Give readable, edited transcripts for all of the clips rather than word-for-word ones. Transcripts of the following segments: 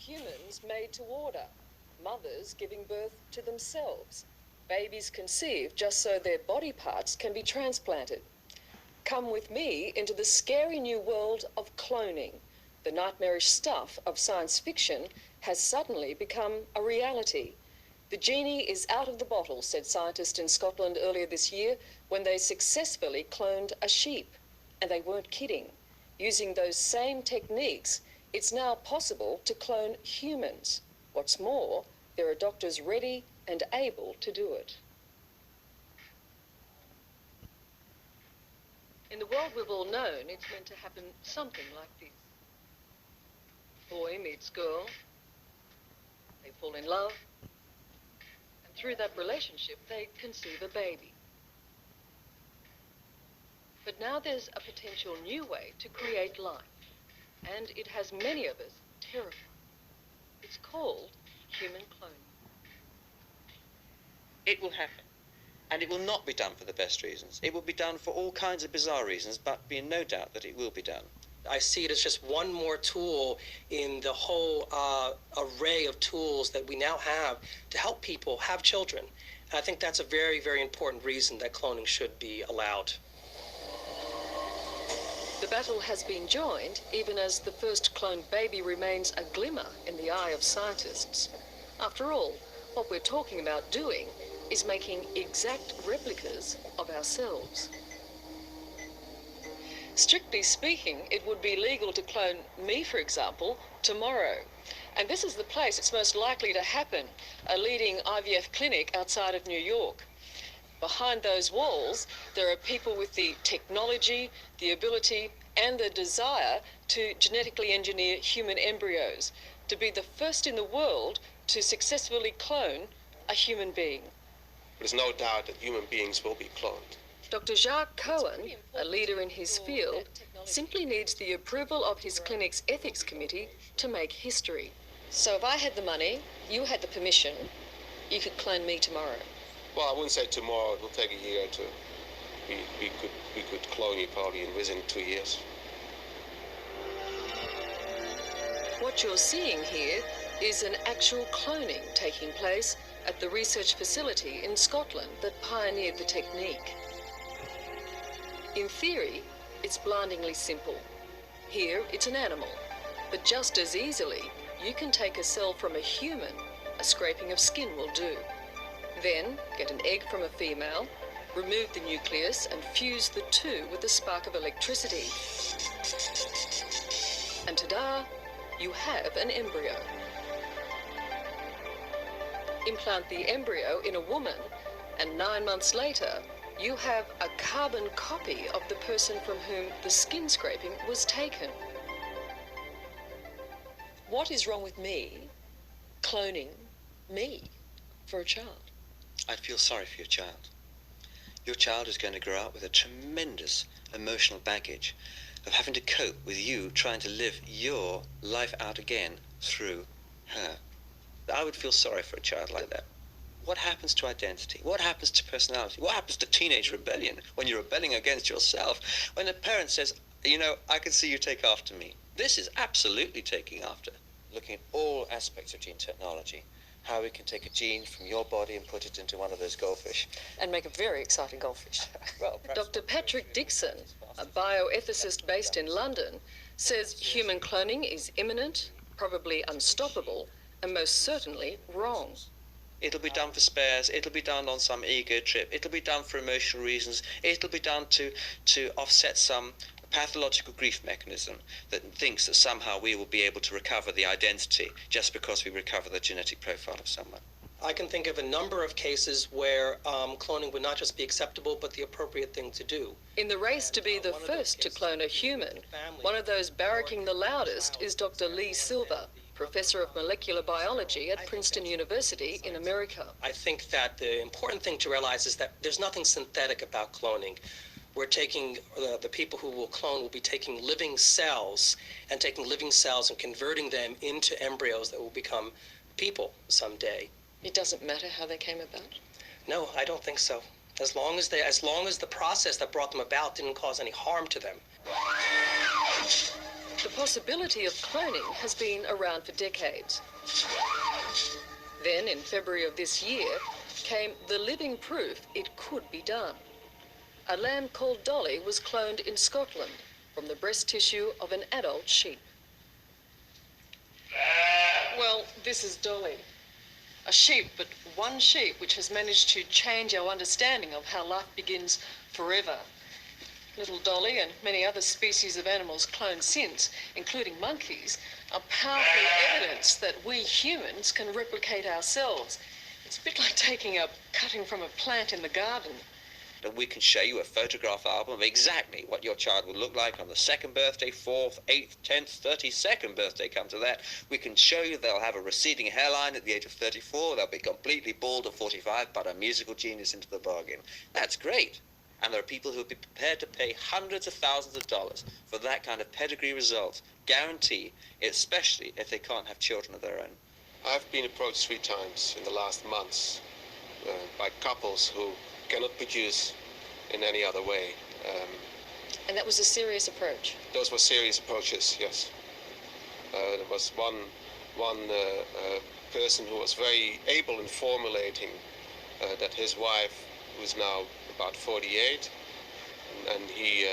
Humans made to order, mothers giving birth to themselves, babies conceived just so their body parts can be transplanted. Come with me into the scary new world of cloning. The nightmarish stuff of science fiction has suddenly become a reality. The genie is out of the bottle, said scientists in Scotland earlier this year when they successfully cloned a sheep. And they weren't kidding. Using those same techniques, it's now possible to clone humans. What's more, there are doctors ready and able to do it. In the world we've all known, it's meant to happen something like this. Boy meets girl, they fall in love, and through that relationship they conceive a baby. But now there's a potential new way to create life, and it has many of us terrified. It's called human cloning. It will happen. And it will not be done for the best reasons. It will be done for all kinds of bizarre reasons, but be in no doubt that it will be done. I see it as just one more tool in the whole array of tools that we now have to help people have children. And I think that's a very, very important reason that cloning should be allowed. The battle has been joined, even as the first cloned baby remains a glimmer in the eye of scientists. After all, what we're talking about doing is making exact replicas of ourselves. Strictly speaking, it would be legal to clone me, for example, tomorrow. And this is the place it's most likely to happen, a leading IVF clinic outside of New York. Behind those walls, there are people with the technology, the ability, and the desire to genetically engineer human embryos, to be the first in the world to successfully clone a human being. There's no doubt that human beings will be cloned. Dr. Jacques Cohen, a leader in his field, simply needs the approval of his clinic's ethics committee to make history. So if I had the money, you had the permission, you could clone me tomorrow. Well, I wouldn't say tomorrow. It will take a year or two. We could clone you probably within 2 years. What you're seeing here is an actual cloning taking place at the research facility in Scotland that pioneered the technique. In theory, it's blindingly simple. Here, it's an animal, but just as easily, you can take a cell from a human. A scraping of skin will do. Then, get an egg from a female, remove the nucleus and fuse the two with a spark of electricity. And ta-da, you have an embryo. Implant the embryo in a woman, and 9 months later, you have a carbon copy of the person from whom the skin scraping was taken. What is wrong with me cloning me for a child? I feel sorry for your child. Your child is going to grow up with a tremendous emotional baggage of having to cope with you trying to live your life out again through her. I would feel sorry for a child like that. What happens to identity? What happens to personality? What happens to teenage rebellion when you're rebelling against yourself? When a parent says, you know, I can see you take after me. This is absolutely taking after. Looking at all aspects of gene technology. How we can take a gene from your body and put it into one of those goldfish. And make a very exciting goldfish. Well, Dr. Patrick Dixon, a bioethicist based in London, says human cloning is imminent, probably unstoppable, and most certainly wrong. It'll be done for spares, it'll be done on some ego trip, it'll be done for emotional reasons, it'll be done to offset some pathological grief mechanism that thinks that somehow we will be able to recover the identity just because we recover the genetic profile of someone. I can think of a number of cases where cloning would not just be acceptable, but the appropriate thing to do. In the race to be the first to clone a human, one of those barracking the loudest is Dr. Lee Silver, professor of molecular biology at Princeton University in America. I think that the important thing to realize is that there's nothing synthetic about cloning. We're taking, the people who will clone will be taking living cells and converting them into embryos that will become people someday. It doesn't matter how they came about? No, I don't think so. As long as the process that brought them about didn't cause any harm to them. The possibility of cloning has been around for decades. Then, in February of this year, came the living proof it could be done. A lamb called Dolly was cloned in Scotland from the breast tissue of an adult sheep. Well, this is Dolly. A sheep, but one sheep which has managed to change our understanding of how life begins forever. Little Dolly and many other species of animals cloned since, including monkeys, are powerful evidence that we humans can replicate ourselves. It's a bit like taking a cutting from a plant in the garden. And we can show you a photograph album of exactly what your child will look like on the 2nd birthday, 4th, 8th, 10th, 32nd birthday, come to that. We can show you they'll have a receding hairline at the age of 34, they'll be completely bald at 45, but a musical genius into the bargain. That's great. And there are people who would be prepared to pay hundreds of thousands of dollars for that kind of pedigree result, guarantee, especially if they can't have children of their own. I've been approached 3 times in the last months by couples who cannot produce in any other way. And that was a serious approach? Those were serious approaches, yes. There was one person who was very able in formulating that his wife, who's now about 48, and he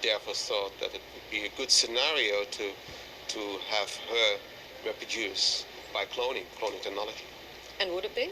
therefore thought that it would be a good scenario to have her reproduce by cloning technology. And would it be?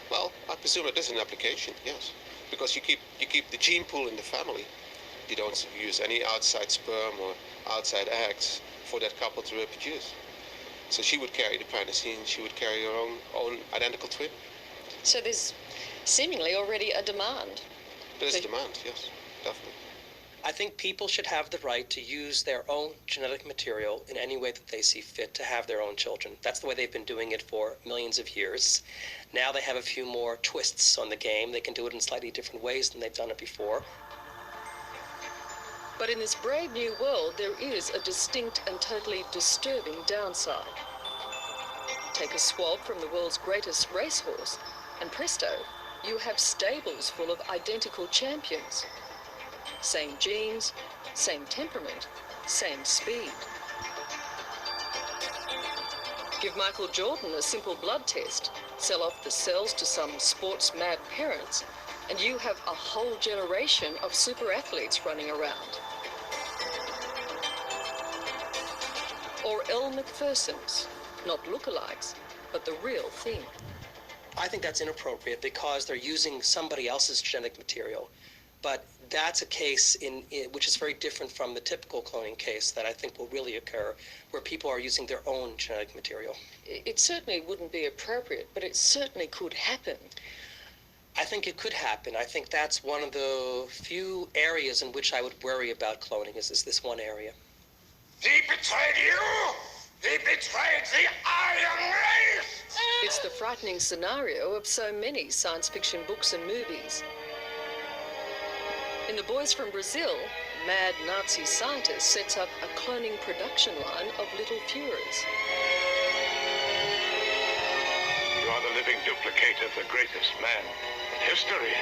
Well, I presume it is an application, yes, because you keep the gene pool in the family. You don't use any outside sperm or outside eggs for that couple to reproduce. So she would carry the panicine, she would carry her own identical twin. So there's seemingly already a demand. There's a demand, yes, definitely. I think people should have the right to use their own genetic material in any way that they see fit to have their own children. That's the way they've been doing it for millions of years. Now they have a few more twists on the game. They can do it in slightly different ways than they've done it before. But in this brave new world, there is a distinct and totally disturbing downside. Take a swab from the world's greatest racehorse, and presto, you have stables full of identical champions. Same genes, same temperament, same speed. Give Michael Jordan a simple blood test, sell off the cells to some sports-mad parents, and you have a whole generation of super athletes running around. Or Elle Macphersons, not lookalikes, but the real thing. I think that's inappropriate because they're using somebody else's genetic material. But that's a case which is very different from the typical cloning case that I think will really occur, where people are using their own genetic material. It certainly wouldn't be appropriate, but it certainly could happen. I think it could happen. I think that's one of the few areas in which I would worry about cloning, is this one area. He betrayed you! He betrayed the Aryan race! It's the frightening scenario of so many science fiction books and movies. In The Boys from Brazil, mad Nazi scientist sets up a cloning production line of little Führers. You are the living duplicate of the greatest man in history.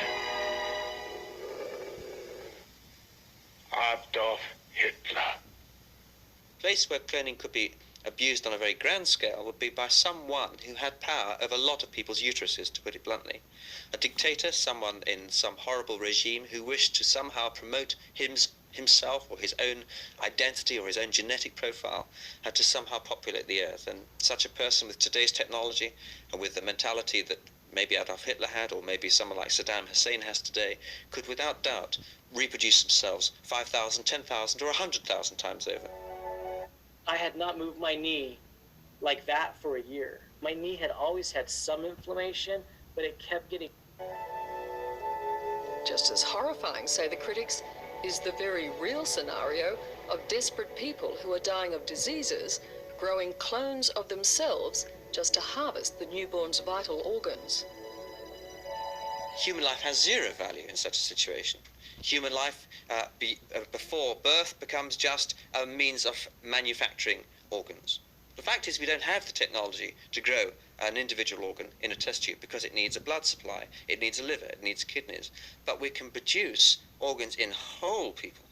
Adolf Hitler. A place where cloning could be abused on a very grand scale would be by someone who had power over a lot of people's uteruses, to put it bluntly. A dictator, someone in some horrible regime who wished to somehow promote himself or his own identity or his own genetic profile, had to somehow populate the earth. And such a person with today's technology and with the mentality that maybe Adolf Hitler had, or maybe someone like Saddam Hussein has today, could without doubt reproduce themselves 5,000, 10,000 or 100,000 times over. I had not moved my knee like that for a year. My knee had always had some inflammation, but it kept getting... Just as horrifying, say the critics, is the very real scenario of desperate people who are dying of diseases, growing clones of themselves just to harvest the newborn's vital organs. Human life has zero value in such a situation. Human life before birth becomes just a means of manufacturing organs. The fact is we don't have the technology to grow an individual organ in a test tube because it needs a blood supply, it needs a liver, it needs kidneys. But we can produce organs in whole people.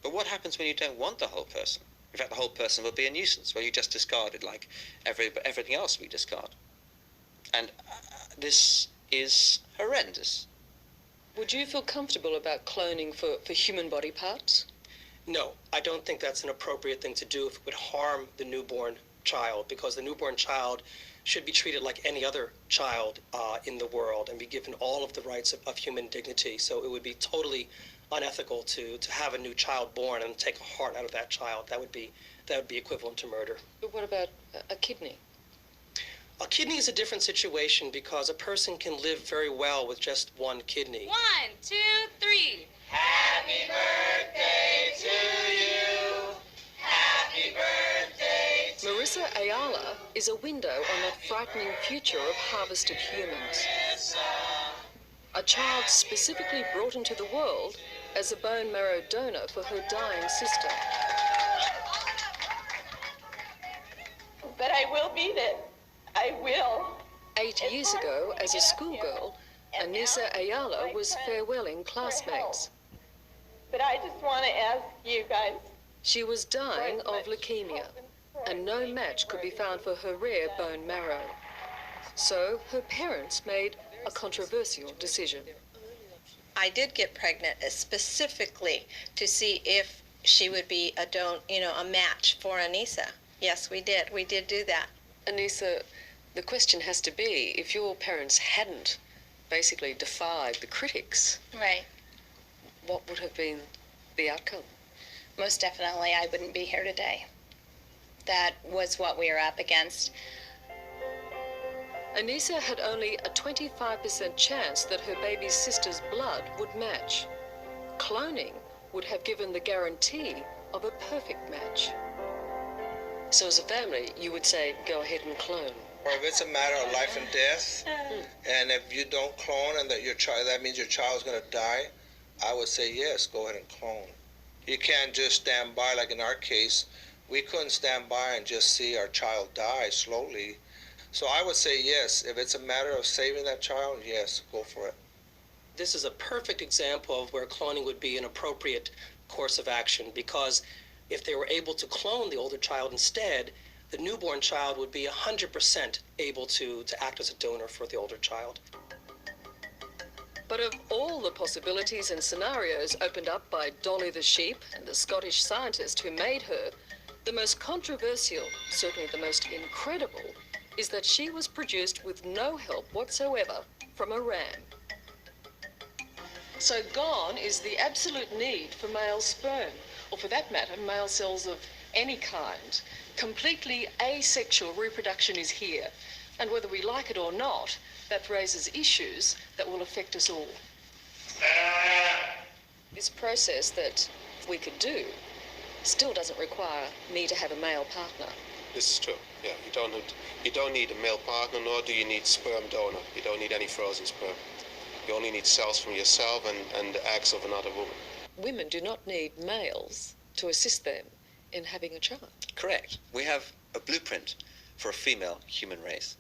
But what happens when you don't want the whole person? In fact, the whole person will be a nuisance. Well, you just discard it like everything else we discard. And this is horrendous. Would you feel comfortable about cloning for human body parts? No, I don't think that's an appropriate thing to do if it would harm the newborn child, because the newborn child should be treated like any other child in the world and be given all of the rights of human dignity. So it would be totally unethical to have a new child born and take a heart out of that child. That would be equivalent to murder. But what about a kidney? A kidney is a different situation because a person can live very well with just one kidney. 1, 2, 3. Happy birthday to you. Happy birthday to Marissa Ayala is a window on that frightening future of harvested humans. A child specifically brought into the world as a bone marrow donor for her dying sister. But I will beat it. I will. 8 years ago, as a schoolgirl, Anissa Ayala was farewelling classmates. But I just want to ask you guys. She was dying of leukemia, and no match could be found for her rare bone marrow. So her parents made a controversial decision. I did get pregnant specifically to see if she would be a match for Anissa. Yes, we did. We did do that. Anissa, the question has to be, if your parents hadn't basically defied the critics, Right. what would have been the outcome? Most definitely, I wouldn't be here today. That was what we were up against. Anissa had only a 25% chance that her baby sister's blood would match. Cloning would have given the guarantee of a perfect match. So as a family, you would say, go ahead and clone. Or if it's a matter of life and death, and if you don't clone and that means your child's going to die, I would say yes, go ahead and clone. You can't just stand by, like in our case, we couldn't stand by and just see our child die slowly. So I would say yes, if it's a matter of saving that child, yes, go for it. This is a perfect example of where cloning would be an appropriate course of action, because if they were able to clone the older child instead, the newborn child would be 100% able to act as a donor for the older child. But of all the possibilities and scenarios opened up by Dolly the sheep and the Scottish scientist who made her, the most controversial, certainly the most incredible, is that she was produced with no help whatsoever from a ram. So gone is the absolute need for male sperm, or for that matter, male cells of any kind. Completely asexual reproduction is here, and whether we like it or not, that raises issues that will affect us all. This process that we could do still doesn't require me to have a male partner. This is true. Yeah, you don't need a male partner, nor do you need sperm donor. You don't need any frozen sperm. You only need cells from yourself and the eggs of another woman. Women do not need males to assist them in having a child. Correct. We have a blueprint for a female human race.